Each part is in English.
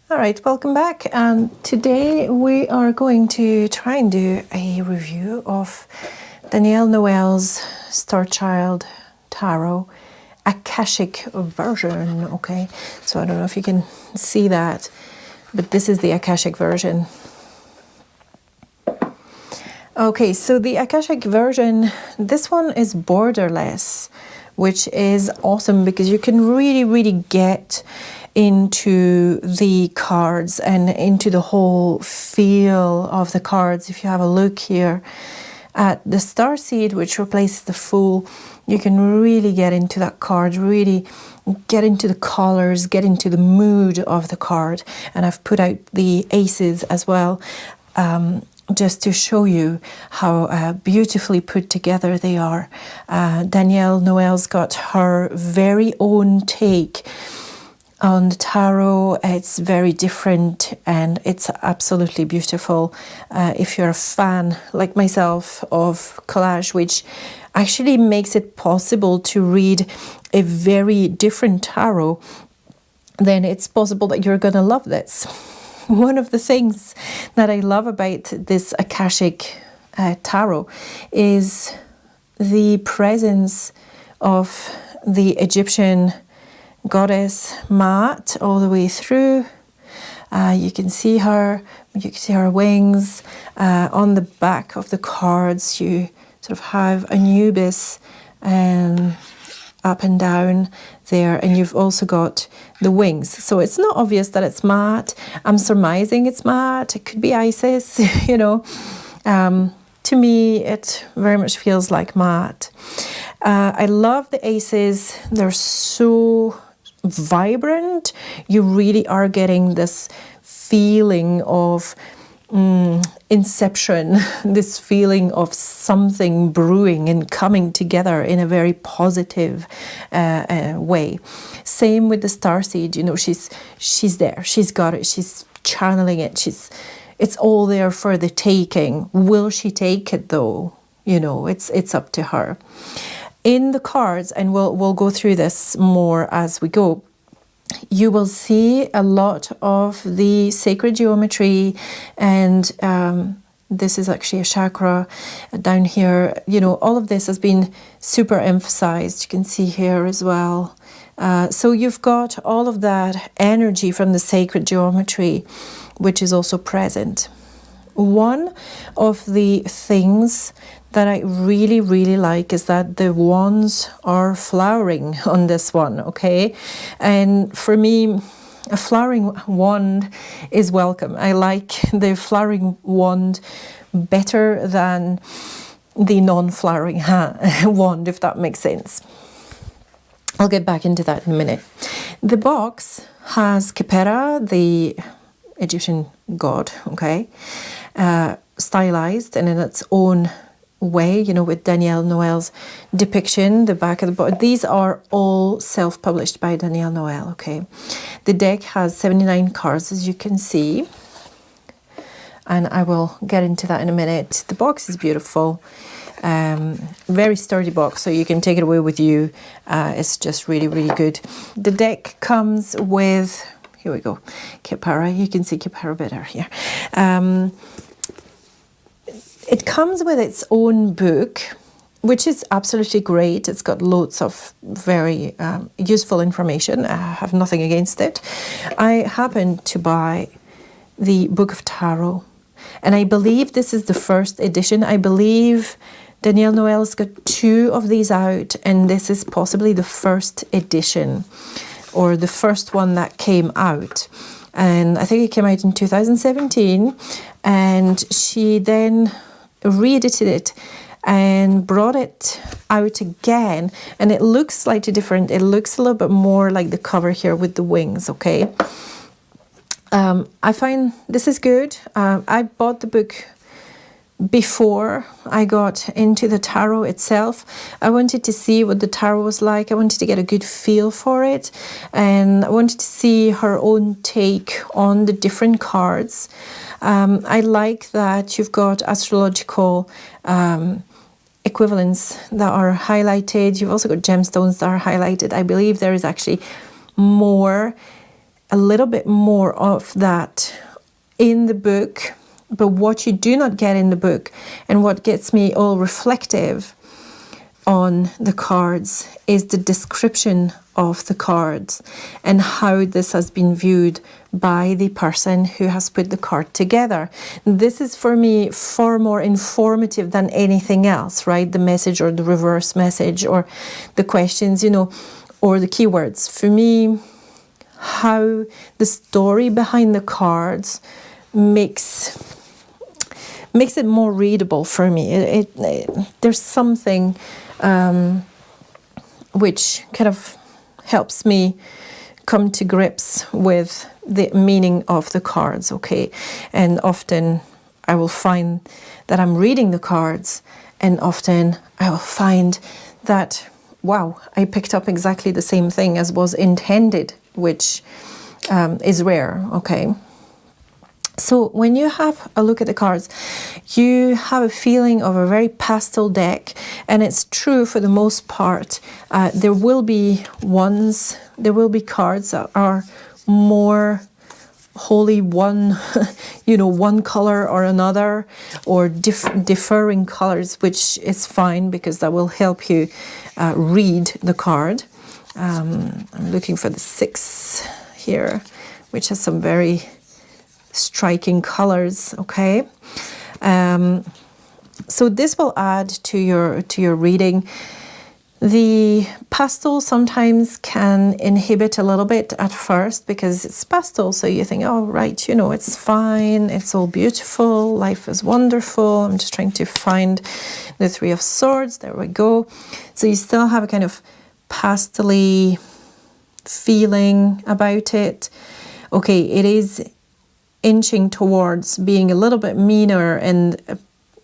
All right, welcome back. And today we are going to try and do a review of Danielle Noel's Starchild Tarot Akashic version. Okay, so I don't know if you can see that, but this is the Akashic version. Okay, so the Akashic version, this one is borderless, which is awesome because you can really get into the cards and into the whole feel of the cards. If you have a look here at the starseed, which replaces the Fool, you can really get into that card, really get into the colors, get into the mood of the card. And I've put out the aces as well, just to show you how beautifully put together they are. Danielle Noel's got her very own take on the tarot. It's very different and it's absolutely beautiful. If you're a fan like myself of collage, which actually makes it possible to read a very different tarot, then it's possible that you're going to love this. One of the things that I love about this Akashic Tarot is the presence of the Egyptian goddess Maat all the way through. You can see her, you can see her wings. On the back of the cards, you sort of have Anubis up and down there, and you've also got the wings. So it's not obvious that it's Maat. I'm surmising it's Maat. It could be Isis, you know. To me, it very much feels like Maat. I love the aces. They're so vibrant. You really are getting this feeling of inception, this feeling of something brewing and coming together in a very positive way. Same with the starseed. You know, she's there, she's got it, she's channeling it, it's all there for the taking. Will she take it though? You know, it's up to her. In the cards, and we'll go through this more as we go, you will see a lot of the sacred geometry, and this is actually a chakra down here. You know, all of this has been super emphasized. You can see here as well. So you've got all of that energy from the sacred geometry, which is also present. One of the things that I really like is that the wands are flowering on this one, okay? And for me, a flowering wand is welcome. I like the flowering wand better than the non-flowering wand, if that makes sense. I'll get back into that in a minute. The box has Khepera, the Egyptian god, okay, stylized and in its own way, you know, with Danielle Noel's depiction, the back of the book. These are all self-published by Danielle Noel, okay. The deck has 79 cards, as you can see, and I will get into that in a minute. The box is beautiful, very sturdy box, so you can take it away with you. It's just really good. The deck comes with, here we go, Khepera. You can see Khepera better here. It comes with its own book, which is absolutely great. It's got loads of very useful information. I have nothing against it. I happened to buy the Book of Tarot, and I believe this is the first edition. I believe Danielle Noel's got 2 of these out, and this is possibly the first edition, or the first one that came out. And I think it came out in 2017, and she then re-edited it and brought it out again, and it looks slightly different. It looks a little bit more like the cover here with the wings, okay. I find this is good. I bought the book before I got into the tarot itself. I wanted to see what the tarot was like. I wanted to get a good feel for it, and I wanted to see her own take on the different cards. I like that you've got astrological equivalents that are highlighted. You've also got gemstones that are highlighted. I believe there is actually more a little bit more of that in the book. But what you do not get in the book, and what gets me all reflective on the cards, is the description of the cards and how this has been viewed by the person who has put the card together. This is for me far more informative than anything else, right? The message or the reverse message or the questions, you know, or the keywords. For me, how the story behind the cards makes it more readable for me. There's something which kind of helps me come to grips with the meaning of the cards, okay? And often I will find that I'm reading the cards, and often I will find that, wow, I picked up exactly the same thing as was intended, which is rare, okay? So when you have a look at the cards, you have a feeling of a very pastel deck, and it's true for the most part. There will be cards that are more wholly one, you know, one color or another, or differing colors, which is fine because that will help you read the card. I'm looking for the 6 here, which has some very striking colors, okay? So this will add to your reading. The pastel sometimes can inhibit a little bit at first because it's pastel, so you think, oh, right, you know, it's fine, it's all beautiful, life is wonderful. I'm just trying to find the 3 of Swords. There we go. So you still have a kind of pastel-y feeling about it. Okay, it is inching towards being a little bit meaner and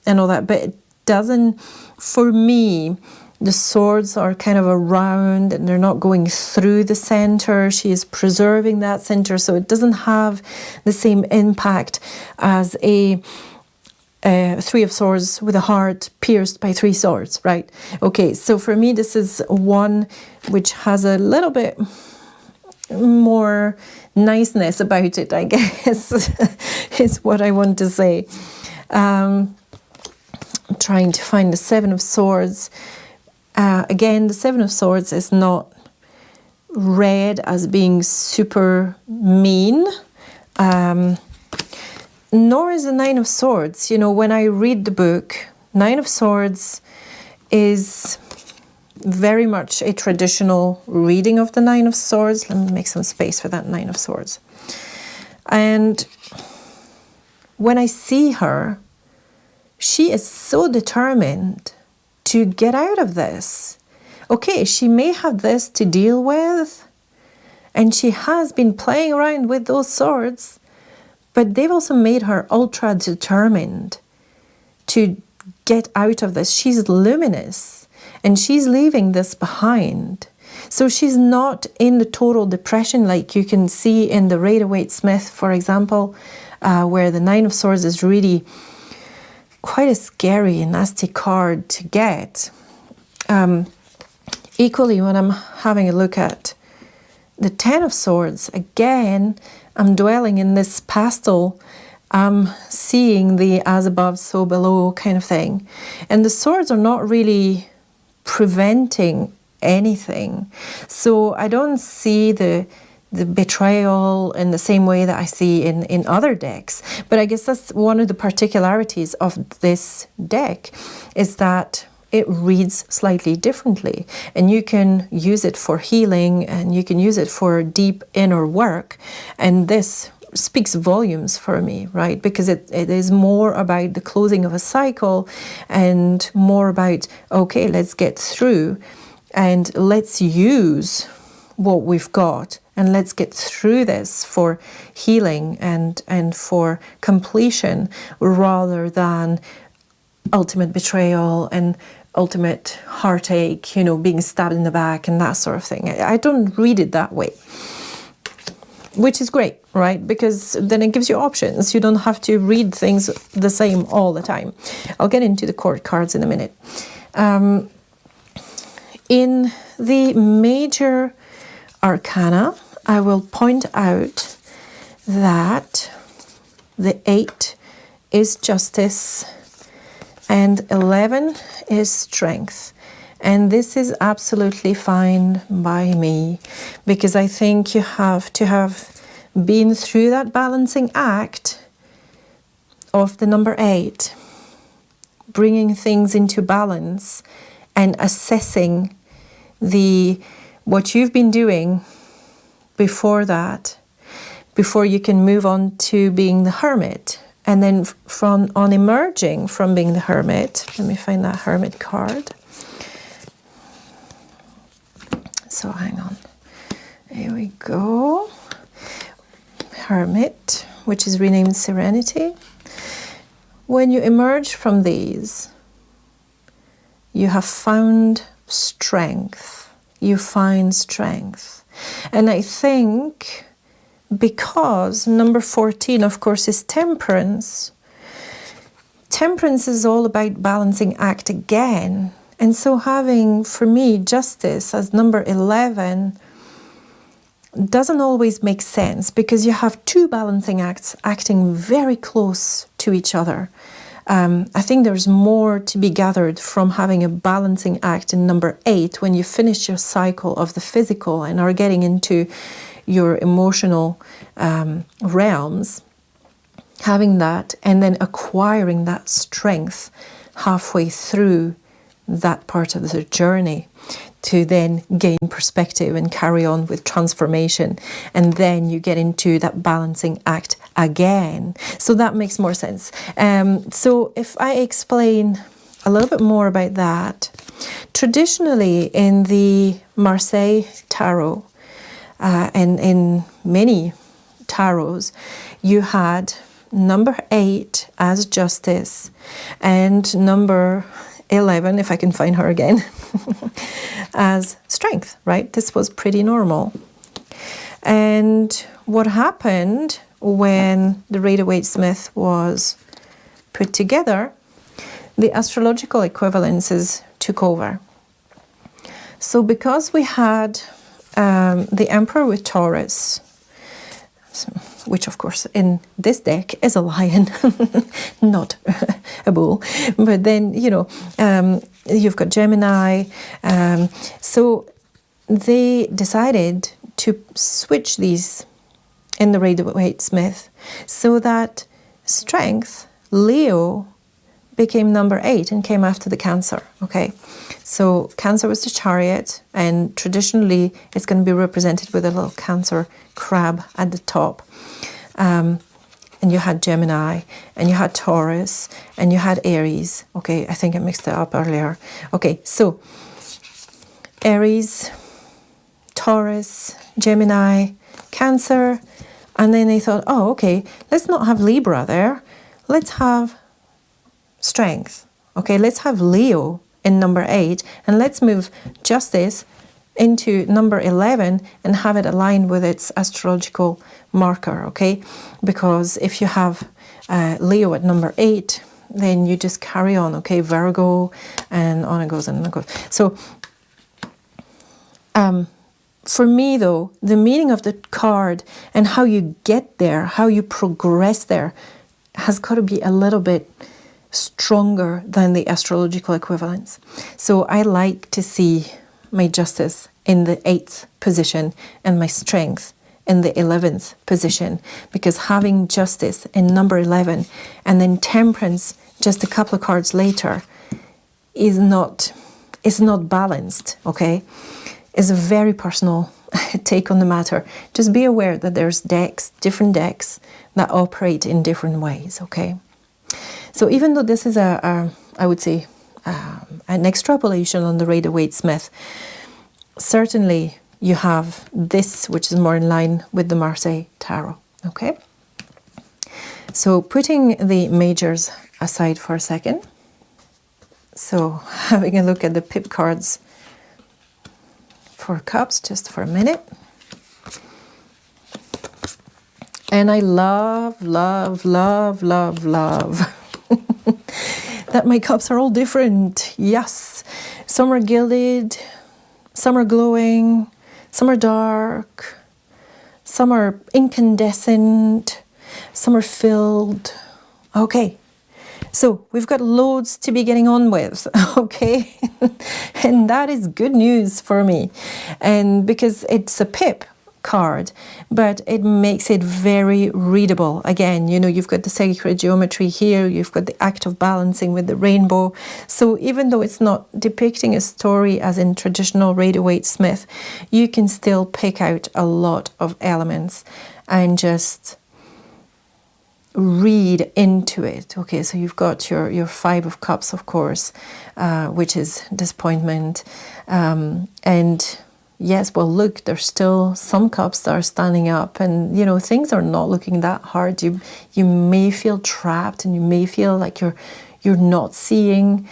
all that, but it doesn't, for me, the swords are kind of around and they're not going through the center. She is preserving that center, so it doesn't have the same impact as a 3 of Swords with a heart pierced by 3 swords, right? Okay, so for me, this is one which has a little bit more niceness about it, I guess, is what I want to say. I'm trying to find the 7 of Swords. Again, the 7 of Swords is not read as being super mean, nor is the 9 of Swords. You know, when I read the book, 9 of Swords is very much a traditional reading of the 9 of Swords. Let me make some space for that 9 of Swords. And when I see her, she is so determined to get out of this. Okay, she may have this to deal with, and she has been playing around with those swords, but they've also made her ultra determined to get out of this. She's luminous, and she's leaving this behind. So she's not in the total depression like you can see in the Rider-Waite-Smith, for example, where the 9 of Swords is really quite a scary and nasty card to get. Equally, when I'm having a look at the 10 of Swords, again, I'm dwelling in this pastel. I'm seeing the as above, so below kind of thing. And the swords are not really preventing anything. So I don't see the betrayal in the same way that I see in other decks. But I guess that's one of the particularities of this deck, is that it reads slightly differently. And you can use it for healing, and you can use it for deep inner work. And this speaks volumes for me, right? Because it is more about the closing of a cycle and more about, okay, let's get through and let's use what we've got, and let's get through this for healing and for completion, rather than ultimate betrayal and ultimate heartache, you know, being stabbed in the back and that sort of thing. I don't read it that way, which is great, right? Because then it gives you options. You don't have to read things the same all the time. I'll get into the court cards in a minute. In the major arcana, I will point out that the 8 is justice and 11 is strength. And this is absolutely fine by me, because I think you have to have been through that balancing act of the number 8, bringing things into balance and assessing what you've been doing before that, before you can move on to being the hermit. And then on emerging from being the hermit, let me find that hermit card. So hang on, here we go. Hermit, which is renamed Serenity. When you emerge from these, you have found strength. You find strength. And I think because number 14, of course, is temperance. Temperance is all about balancing act again. And so having, for me, justice as number 11 doesn't always make sense, because you have two balancing acts acting very close to each other. I think there's more to be gathered from having a balancing act in number 8 when you finish your cycle of the physical and are getting into your emotional realms. Having that and then acquiring that strength halfway through that part of the journey to then gain perspective and carry on with transformation, and then you get into that balancing act again. So that makes more sense. So if I explain a little bit more about that, traditionally in the Marseille Tarot and in many tarots, you had number 8 as justice and number 11, if I can find her again, as strength, right? This was pretty normal. And what happened when the Rider-Waite-Smith was put together, the astrological equivalences took over. So because we had the Emperor with Taurus, which of course in this deck is a lion, not a bull, but then, you know, you've got Gemini. So they decided to switch these in the Rider-Waite-Smith so that strength, Leo, became number 8 and came after the Cancer. Okay, so Cancer was the chariot, and traditionally it's going to be represented with a little Cancer crab at the top. And you had Gemini, and you had Taurus, and you had Aries. Okay, I think I mixed it up earlier. Okay, so Aries, Taurus, Gemini, Cancer, and then they thought, oh, okay, let's not have Libra there. Let's have strength. Okay, let's have Leo in number 8, and let's move justice into number 11 and have it aligned with its astrological marker. Okay, because if you have Leo at number 8, then you just carry on. Okay, Virgo, and on it goes and on it goes. So for me though, the meaning of the card and how you get there, how you progress there, has got to be a little bit stronger than the astrological equivalence. So I like to see my justice in the 8th position and my strength in the 11th position, because having justice in number 11 and then temperance just a couple of cards later is not balanced. Okay, it's a very personal take on the matter. Just be aware that there's different decks that operate in different ways. Okay, so even though this is I would say an extrapolation on the Rider-Waite-Smith, certainly you have this, which is more in line with the Marseille Tarot. Okay, so putting the majors aside for a second, so having a look at the pip cards for cups just for a minute. And I love that my cups are all different. Yes, some are gilded, some are glowing, some are dark, some are incandescent, some are filled. Okay, so we've got loads to be getting on with, okay? And that is good news for me. And because it's a pip card, but it makes it very readable. Again, you know, you've got the sacred geometry here, you've got the act of balancing with the rainbow. So even though it's not depicting a story as in traditional Rider-Waite-Smith, you can still pick out a lot of elements and just read into it. Okay, so you've got your Five of Cups, of course, which is disappointment, and yes, well, look, there's still some cups that are standing up, and you know, things are not looking that hard. You may feel trapped, and you may feel like you're not seeing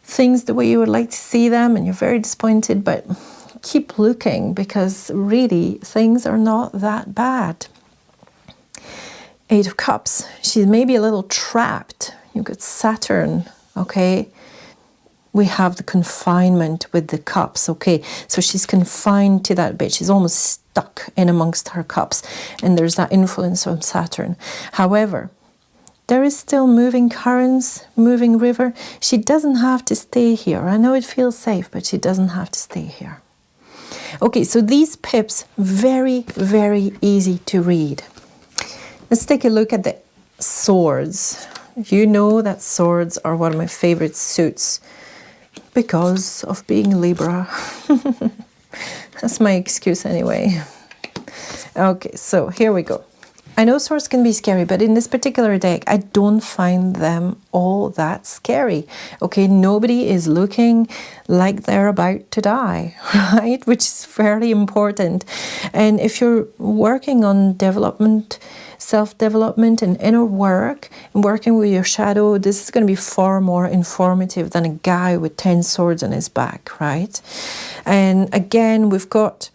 things the way you would like to see them, and you're very disappointed, but keep looking, because really things are not that bad. Eight of Cups, she's maybe a little trapped. You've got Saturn, okay? We have the confinement with the cups, okay? So she's confined to that bit. She's almost stuck in amongst her cups. And there's that influence from Saturn. However, there is still moving currents, moving river. She doesn't have to stay here. I know it feels safe, but she doesn't have to stay here. Okay, so these pips, very, very easy to read. Let's take a look at the swords. You know that swords are one of my favorite suits because of being Libra. That's my excuse anyway. Okay, so here we go. I know swords can be scary, but in this particular deck, I don't find them all that scary. Okay, nobody is looking like they're about to die, right? Which is fairly important. And if you're working on development, self-development and inner work, and working with your shadow, this is going to be far more informative than a guy with 10 swords on his back, right? And again, we've got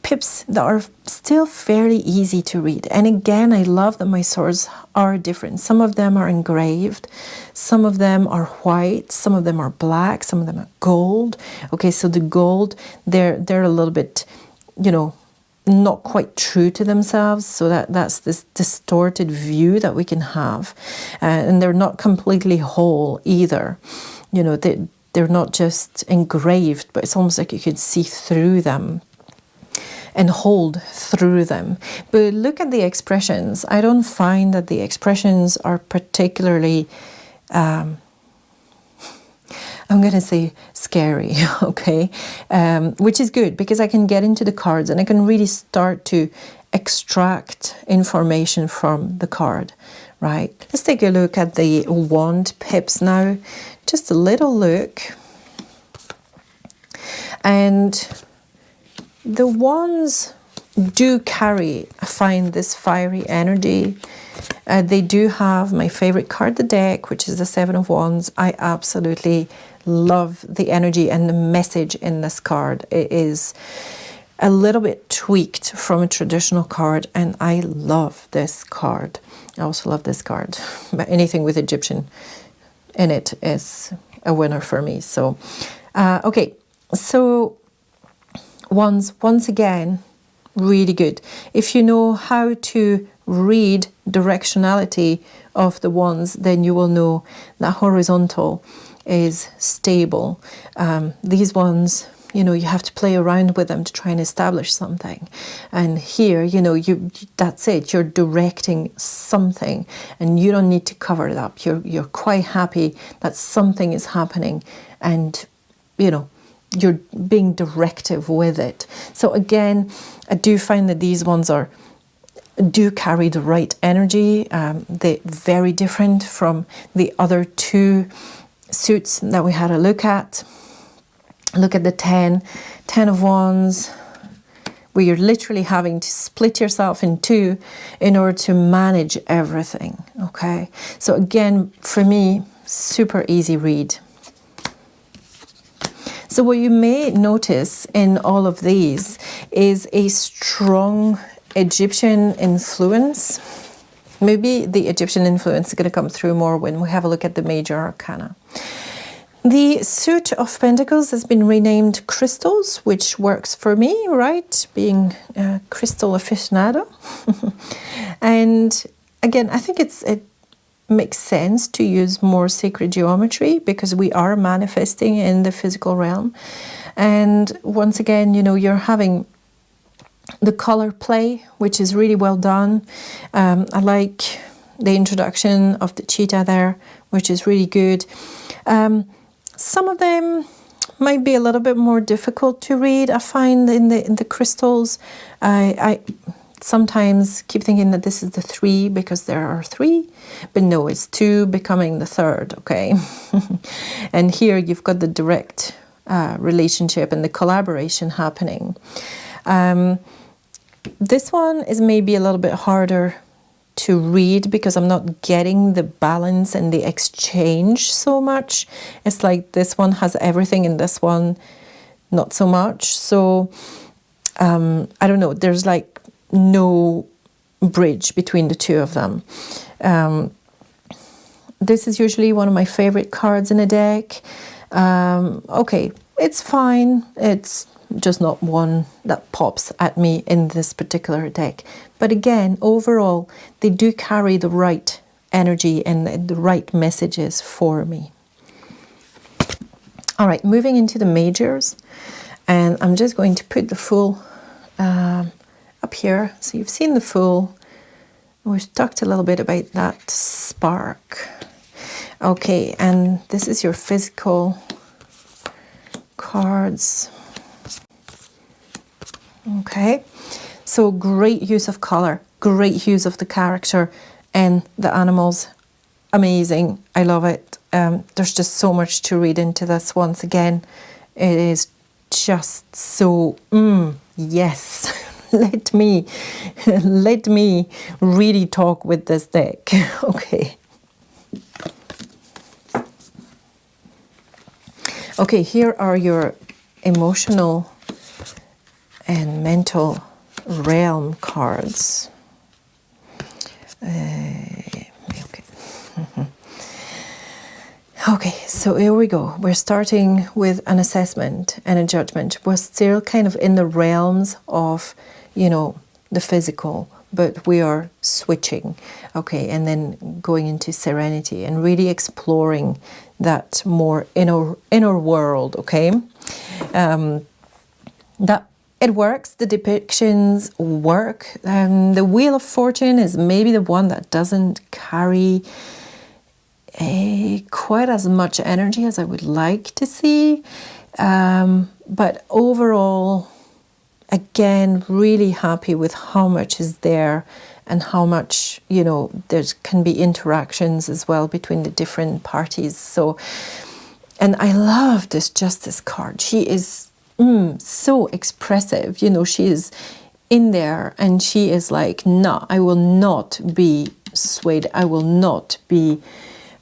pips that are still fairly easy to read. And again, I love that my swords are different. Some of them are engraved, some of them are white, some of them are black, some of them are gold. Okay, so the gold, they're a little bit, you know, not quite true to themselves, so that's this distorted view that we can have, and they're not completely whole either. You know, they're not just engraved, but it's almost like you could see through them and hold through them. But look at the expressions. I don't find that the expressions are particularly I'm going to say scary, okay? Which is good, because I can get into the cards and I can really start to extract information from the card, right? Let's take a look at the wand pips now. Just a little look. And the wands do carry, I find, this fiery energy. They do have my favorite card of the deck, which is the Seven of Wands. I absolutely love the energy and the message in this card. It is a little bit tweaked from a traditional card, and I love this card. I also love this card. But anything with Egyptian in it is a winner for me. So, okay, so wands, once again, really good. If you know how to read directionality of the wands, then you will know that horizontal is stable. These ones, you know, you have to play around with them to try and establish something. And here, you know, that's it. You're directing something, and you don't need to cover it up. You're quite happy that something is happening, and you know, you're being directive with it. So again, I do find that these ones do carry the right energy. They're very different from the other two suits that we had a look at. Look at the 10 of Wands, where you're literally having to split yourself in two in order to manage everything, okay? So again, for me, super easy read. So what you may notice in all of these is a strong Egyptian influence. Maybe the Egyptian influence is going to come through more when we have a look at the major arcana. The suit of pentacles has been renamed crystals, which works for me, right? Being a crystal aficionado. And again, I think it makes sense to use more sacred geometry because we are manifesting in the physical realm. And once again, you know, you're having the color play, which is really well done. I like the introduction of the cheetah there, which is really good. Some of them might be a little bit more difficult to read. I find in the crystals, I sometimes keep thinking that this is the 3 because there are 3, but no, it's 2 becoming the 3rd, okay? And here you've got the direct relationship and the collaboration happening. This one is maybe a little bit harder to read because I'm not getting the balance and the exchange so much. It's like this one has everything and this one not so much. So I don't know, there's like no bridge between the two of them. This is usually one of my favorite cards in a deck. Okay, it's fine. It's just not one that pops at me in this particular deck. But again, overall, they do carry the right energy and the right messages for me. All right, moving into the majors. And I'm just going to put the Fool up here. So you've seen the Fool. We've talked a little bit about that spark. Okay, and this is your physical cards. Okay, so great use of color, great use of the character and the animals. Amazing. I love it. There's just so much to read into this. Once again, it is just so, yes. Let me really talk with this deck. Okay. Okay, here are your emotional and mental realm cards. Okay. Okay, so here we go. We're starting with an assessment and a judgment. We're still kind of in the realms of, you know, the physical, but we are switching, okay, and then going into serenity and really exploring that more inner world, okay. That it works, the depictions work. The Wheel of Fortune is maybe the one that doesn't carry quite as much energy as I would like to see. But overall, again, really happy with how much is there and how much, you know, there can be interactions as well between the different parties. So, and I love this Justice card. She is so expressive, you know, she is in there and she is like, no, I will not be swayed. I will not be,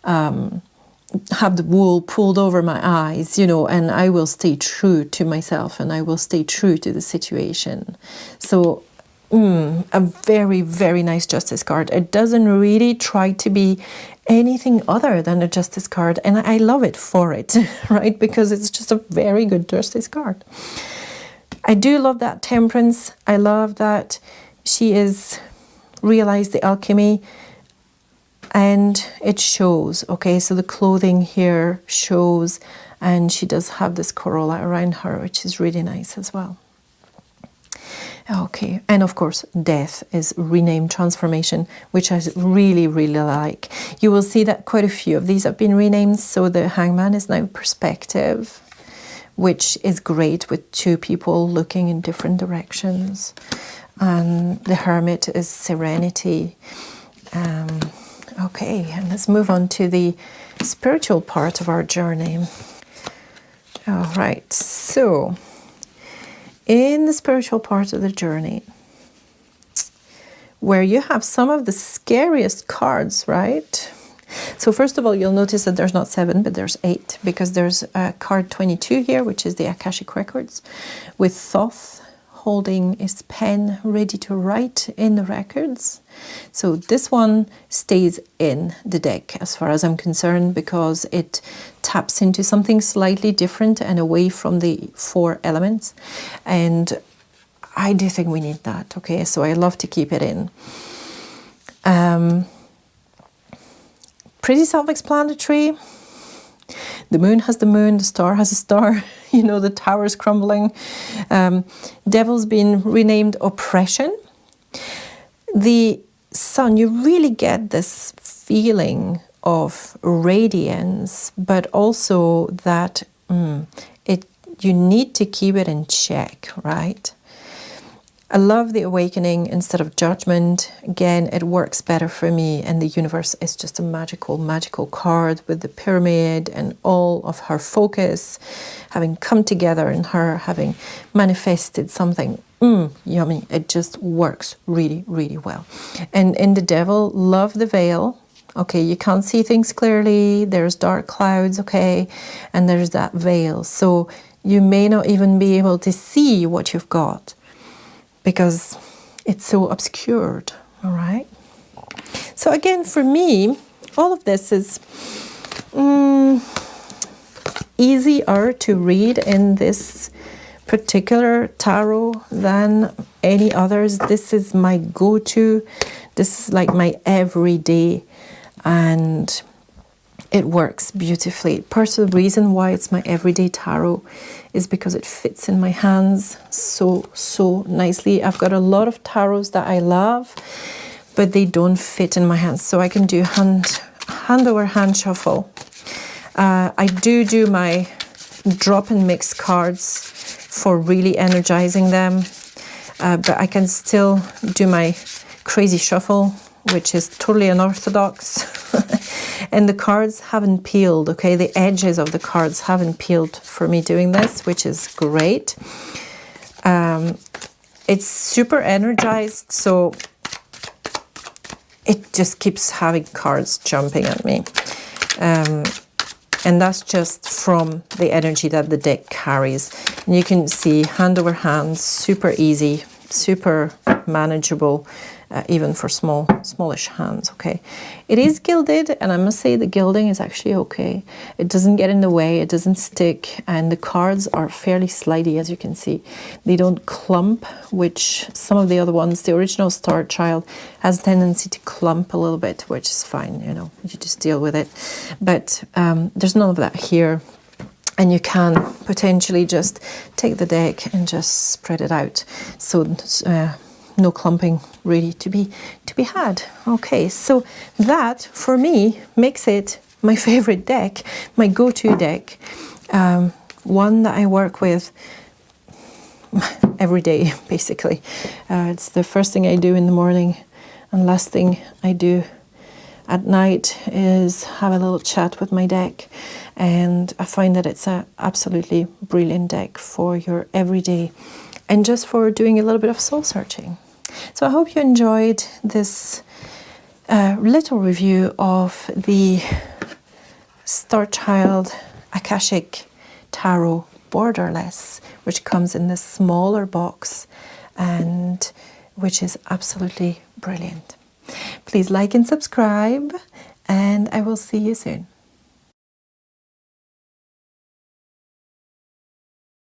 have the wool pulled over my eyes, you know, and I will stay true to myself and I will stay true to the situation. So, a very, very nice Justice card. It doesn't really try to be anything other than a Justice card, and I love it for it, right? Because it's just a very good Justice card. I do love that Temperance. I love that she is realized the alchemy, and it shows, okay? So the clothing here shows, and she does have this corolla around her, which is really nice as well. Okay, and of course, Death is renamed Transformation, which I really, really like. You will see that quite a few of these have been renamed. So the Hangman is now Perspective, which is great with two people looking in different directions. And the Hermit is Serenity. Okay, and let's move on to the spiritual part of our journey. All right, so in the spiritual part of the journey, where you have some of the scariest cards, right? So first of all, you'll notice that there's not 7, but there's 8, because there's card 22 here, which is the Akashic Records, with Thoth holding his pen ready to write in the records. So this one stays in the deck as far as I'm concerned, because it taps into something slightly different and away from the 4 elements. And I do think we need that, okay? So I love to keep it in. Pretty self-explanatory. The moon has the moon, the star has a star, you know, the tower's crumbling. Devil's been renamed oppression. The sun, you really get this feeling of radiance, but also that you need to keep it in check, right? I love the awakening instead of judgment. Again, it works better for me, and the universe is just a magical card with the pyramid and all of her focus having come together and her having manifested something yummy. It just works really, really well. And in the devil, love the veil. Okay, you can't see things clearly. There's dark clouds, okay, and there's that veil. So you may not even be able to see what you've got, because it's so obscured, all right? So again, for me, all of this is easier to read in this particular tarot than any others. This is my go-to. This is like my everyday, and it works beautifully. Part of the reason why it's my everyday tarot is because it fits in my hands so nicely. I've got a lot of tarots that I love, but they don't fit in my hands. So I can do hand over hand shuffle. I do my drop and mix cards for really energizing them, but I can still do my crazy shuffle, which is totally unorthodox. And the cards haven't peeled, okay? The edges of the cards haven't peeled for me doing this, which is great. It's super energized, so it just keeps having cards jumping at me. And that's just from the energy that the deck carries. And you can see hand over hand, super easy, super manageable, even for smallish hands, okay? It is gilded, and I must say the gilding is actually okay. It doesn't get in the way, it doesn't stick, and the cards are fairly slidey, as you can see. They don't clump, which some of the other ones, the original Starchild, has a tendency to clump a little bit, which is fine, you know, you just deal with it. But there's none of that here. And you can potentially just take the deck and just spread it out. So no clumping really to be had. Okay, so that for me makes it my favorite deck, my go-to deck, one that I work with every day basically. It's the first thing I do in the morning, and last thing I do at night is have a little chat with my deck, and I find that it's an absolutely brilliant deck for your everyday and just for doing a little bit of soul searching. So I hope you enjoyed this little review of the Starchild Akashic Tarot Borderless, which comes in this smaller box and which is absolutely brilliant. Please like and subscribe, and I will see you soon.